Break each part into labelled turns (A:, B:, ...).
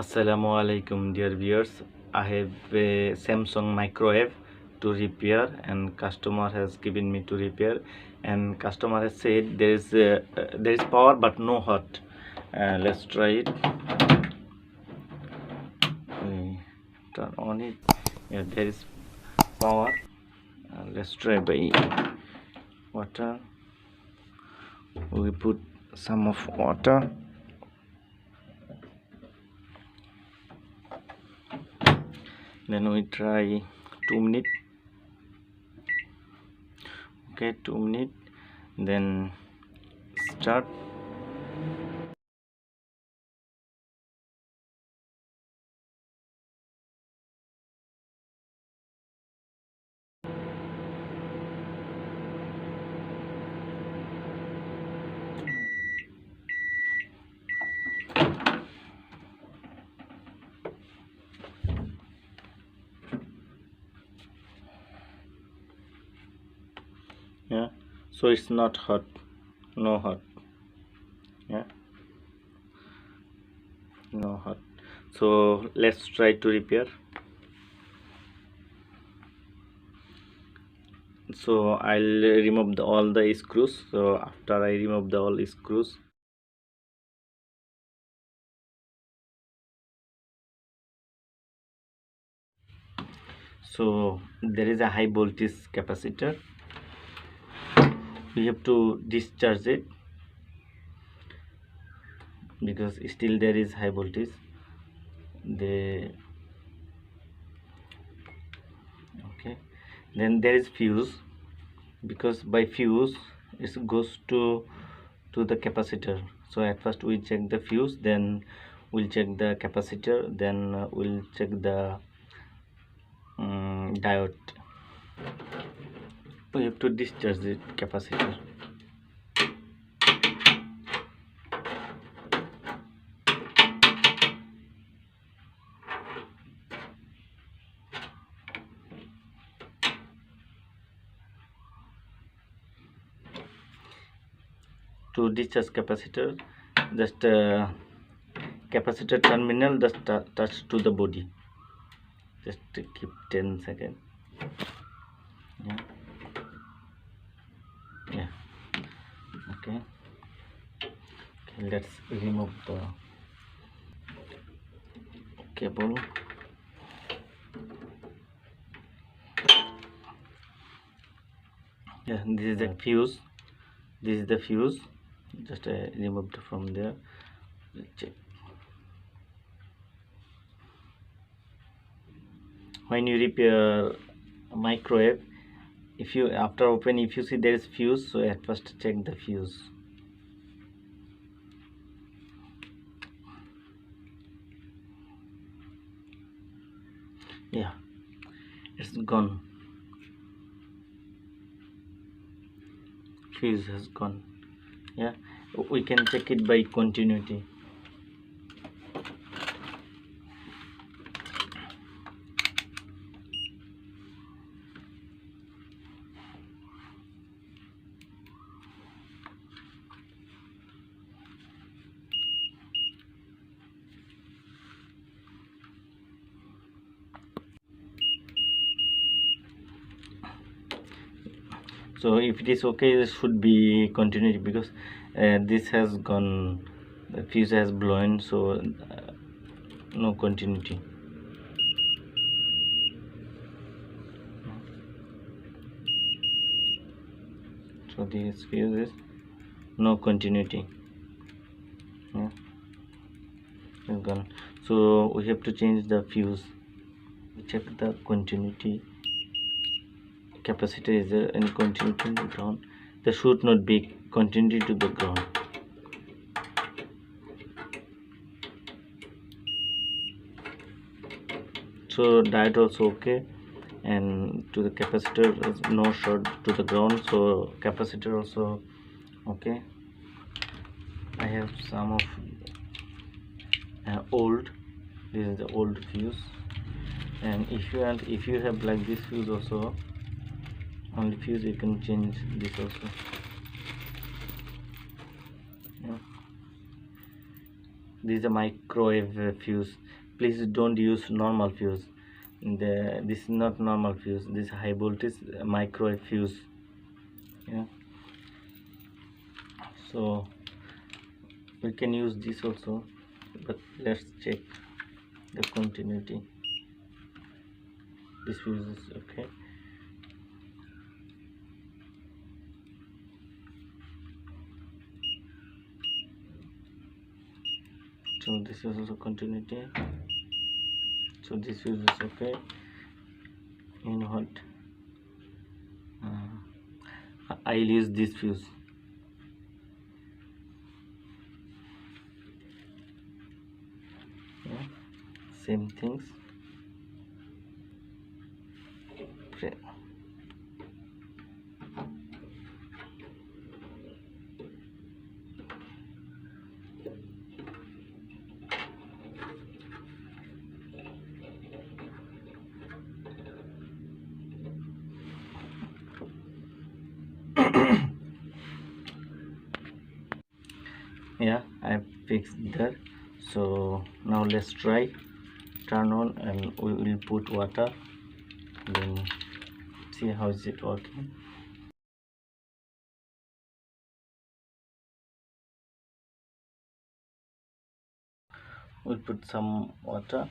A: Assalamu alaikum dear viewers. I have a Samsung microwave to repair and customer has given me to repair, and customer has said there is power but no hot. Let's try it. Turn on it. Yeah, there is power. Let's try by water. We put some of water. Then we try 2 minutes. Okay, 2 minutes. Then start. Yeah, so it's not hot, no hot. Yeah, no hot. So let's try to repair. So I'll remove all the screws. So after I remove all screws, so there is a high voltage capacitor. We have to discharge it because still there is high voltage. Okay, then there is fuse, because by fuse it goes to the capacitor. So at first we check the fuse, then we'll check the capacitor, then we'll check the diode. We have to discharge the capacitor. To discharge capacitor, just capacitor terminal just touch to the body. Just keep 10 seconds. Yeah. Okay, let's remove the cable. Yeah, this is the fuse. This is the fuse. Just removed from there. Let's check. When you repair a microwave, if you after open, if you see there is fuse, so at first check the fuse. Yeah, it's gone. Fuse has gone. Yeah, we can check it by continuity. So if it is okay, this should be continuity, because this has gone, the fuse has blown, so no continuity. So this fuse is no continuity. Yeah, it's gone. So we have to change the fuse. We check the continuity. Capacitor, is there any continuity to ground? There should not be continuity to the ground. So diode also okay, and to the capacitor is no short to the ground, so capacitor also okay. I have some of old, this is the old fuse, and if you have like this fuse also, only fuse you can change this also. Yeah. this is a microwave fuse. Please don't use normal fuse. This is not normal fuse, this is high voltage microwave fuse. Yeah, so we can use this also, but let's check the continuity. This fuse is okay. So this is also continuity. So this fuse is okay. You know what, I'll use this fuse. Yeah, same things. Yeah, I fixed that. So now let's try. Turn on and we will put water, then see how is it working. We'll put some water.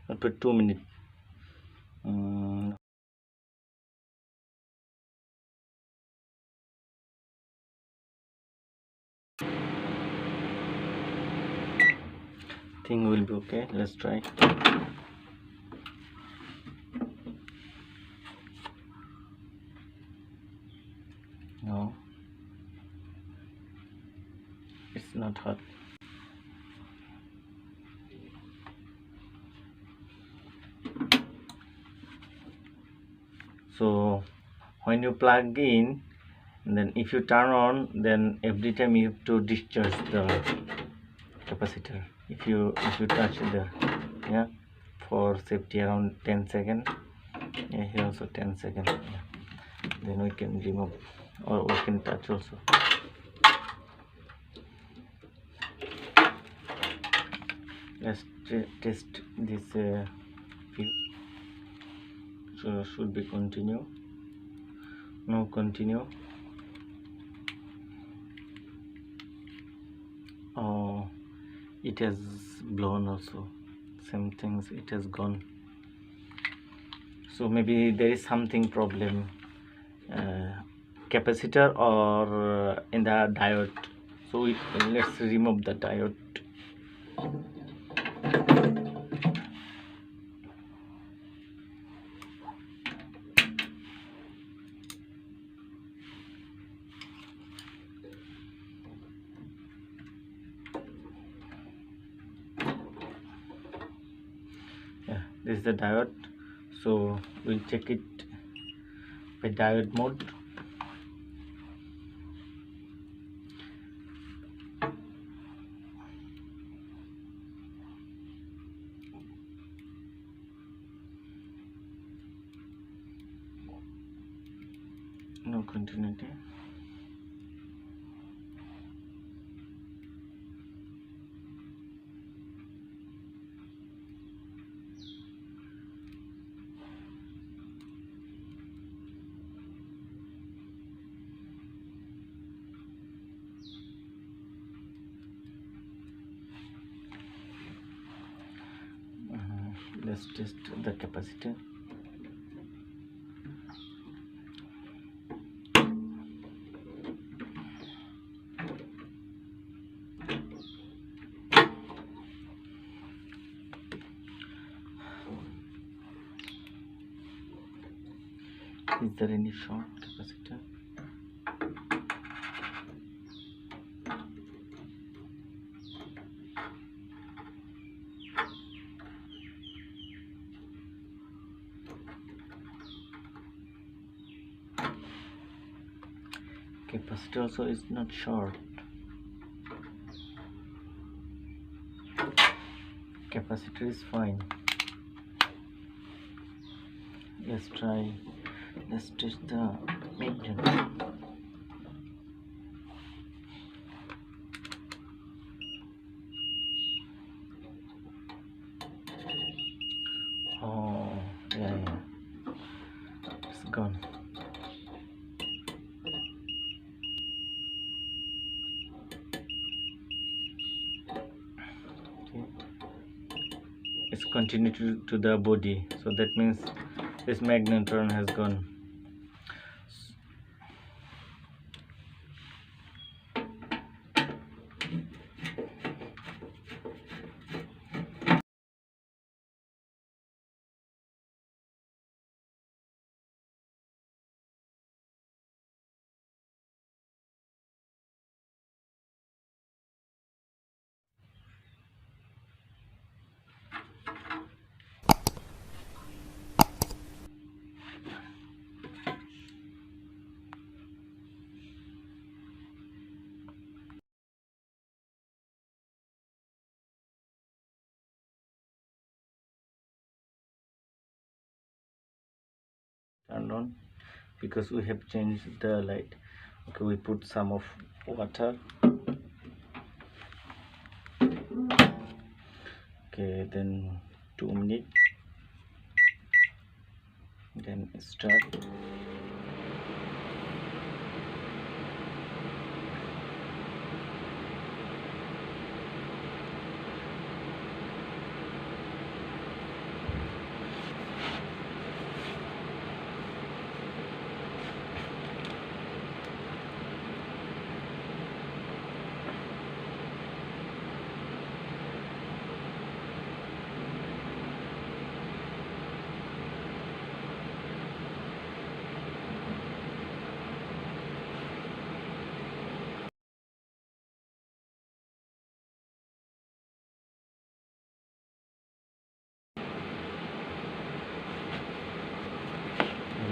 A: I'll put 2 minutes. Thing will be okay. Let's try. No, it's not hot. So when you plug in, then if you turn on, then every time you have to discharge the capacitor. If you touch the, yeah, for safety around 10 seconds. Yeah, here also 10 seconds. Yeah. Then we can remove, or we can touch also. Let's test this fuse. So should be continue. No, continue. Oh, it has blown also. Same things, it has gone. So maybe there is something problem, capacitor or in the diode. So let's remove the diode. Yeah, this is the diode. So we'll check it by diode mode. No continuity. Let's test the capacitor. Is there any short capacitor? Capacitor also is not short. capacitor is fine. Let's test the magnet. Oh, yeah, it's gone. Okay. It's continued to the body, so that means this magnetron has gone. Turned on because we have changed the light. Okay, we put some of water. Okay, then 2 minutes, then start.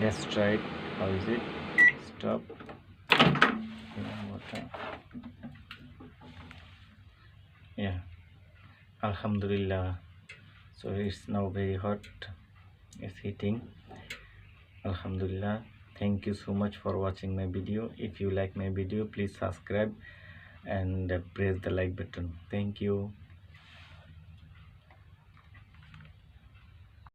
A: Let's try it. How is it? Stop. Water. Yeah, Alhamdulillah. So it's now very hot. It's heating. Alhamdulillah. Thank you so much for watching my video. If you like my video, please subscribe and press the like button. Thank you.